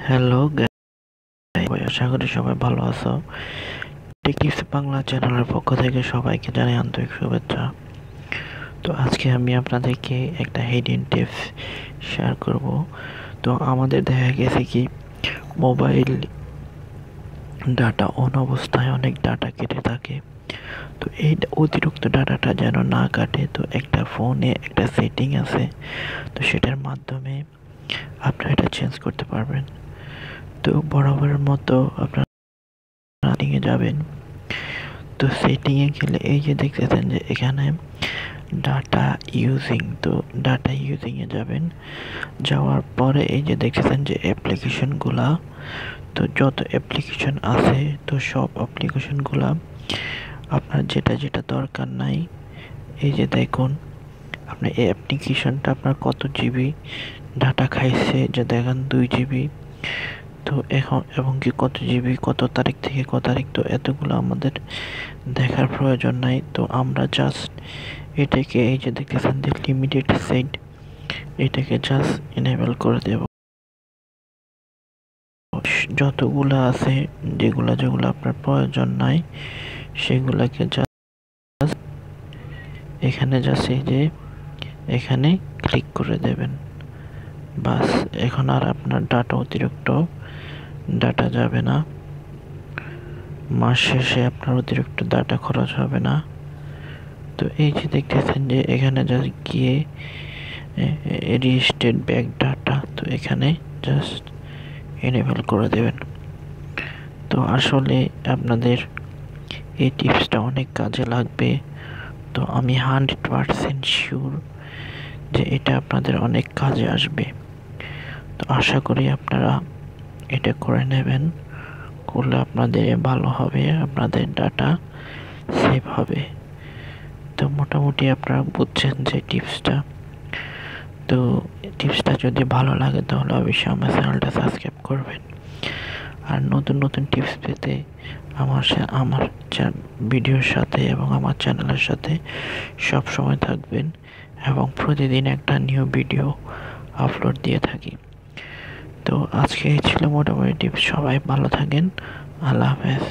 Hello guys, আশা করি সবাই ভালো আছো। টেক টিপস বাংলা চ্যানেলের পক্ষ থেকে সবাইকে জানাই আন্তরিক শুভেচ্ছা। তো আজকে আমি আপনাদেরকে একটা হিডেন টিপস শেয়ার করব। তো আমাদের দেখা গেছে কি মোবাইল ডাটা অন অবস্থায় অনেক ডাটা কেটে থাকে। তো এই অতিরিক্ত ডাটাটা যেন না কাটে, তো একটা ফোনে একটা সেটিং আছে, তো সেটার মাধ্যমে আপনারা এটা চেঞ্জ করতে পারবেন। তো বরাবরের মতো আপনারা সেটিংয়ে যাবেন। তো সেটিংয়ে গেলে এই যে দেখতেছেন যে এখানে ডাটা ইউজিং, তো ডাটা ইউজিংয়ে যাবেন। যাওয়ার পরে এই যে দেখতেছেন যে অ্যাপ্লিকেশনগুলা, তো যত অ্যাপ্লিকেশন আছে তো সব অ্যাপ্লিকেশনগুলা আপনার যেটা যেটা দরকার নাই, এই যে দেখুন আপনার এই অ্যাপ্লিকেশনটা আপনার কত জিবি ডাটা খাইছে, যে দেখেন 2 জিবি। তো এখন এবং কি কত জিবি কত তারিখ থেকে কত তারিখ, তো এতগুলো আমাদের দেখার প্রয়োজন নাই। তো আমরা জাস্ট এটাকে এই যে দেখতেছেন যে লিমিটেড সেট, এটাকে জাস্ট এনেবল করে দেব। যতগুলো আছে যেগুলো আপনার প্রয়োজন নাই সেগুলাকে জাস্ট এখানে জাস্ট এই যে এখানে ক্লিক করে দেবেন। বাস, এখন আর আপনার ডাটা অতিরিক্ত ডাটা যাবে না, মাস শেষে আপনার অতিরিক্ত ডাটা খরচ হবে না। তো এই যে দেখতেছেন যে এখানে জাস্ট গিয়ে রিস্টেট ব্যাক ডাটা, তো এখানে জাস্ট এনেবল করে দেবেন। তো আসলে আপনাদের এই টিপসটা অনেক কাজে লাগবে। তো আমি 100% শিওর যে এটা আপনাদের অনেক কাজে আসবে। তো আশা করি আপনারা এটা করে নেবেন, করলে আপনাদের ভালো হবে, আপনাদের ডাটা সেভ হবে। তো মোটামুটি আপনারা বুঝছেন যে টিপসটা। তো টিপসটা যদি ভালো লাগে তাহলে অবশ্যই আমার চ্যানেলটা সাবস্ক্রাইব করবেন। আর নতুন নতুন টিপস পেতে আমার ভিডিওর সাথে এবং আমার চ্যানেলের সাথে সব সময় থাকবেন, এবং প্রতিদিন একটা নিউ ভিডিও আপলোড দিয়ে থাকি। তো আজকে এই ছিল মোটামুটি টিপস। সবাই ভালো থাকেন। আল্লাহ হাফেজ।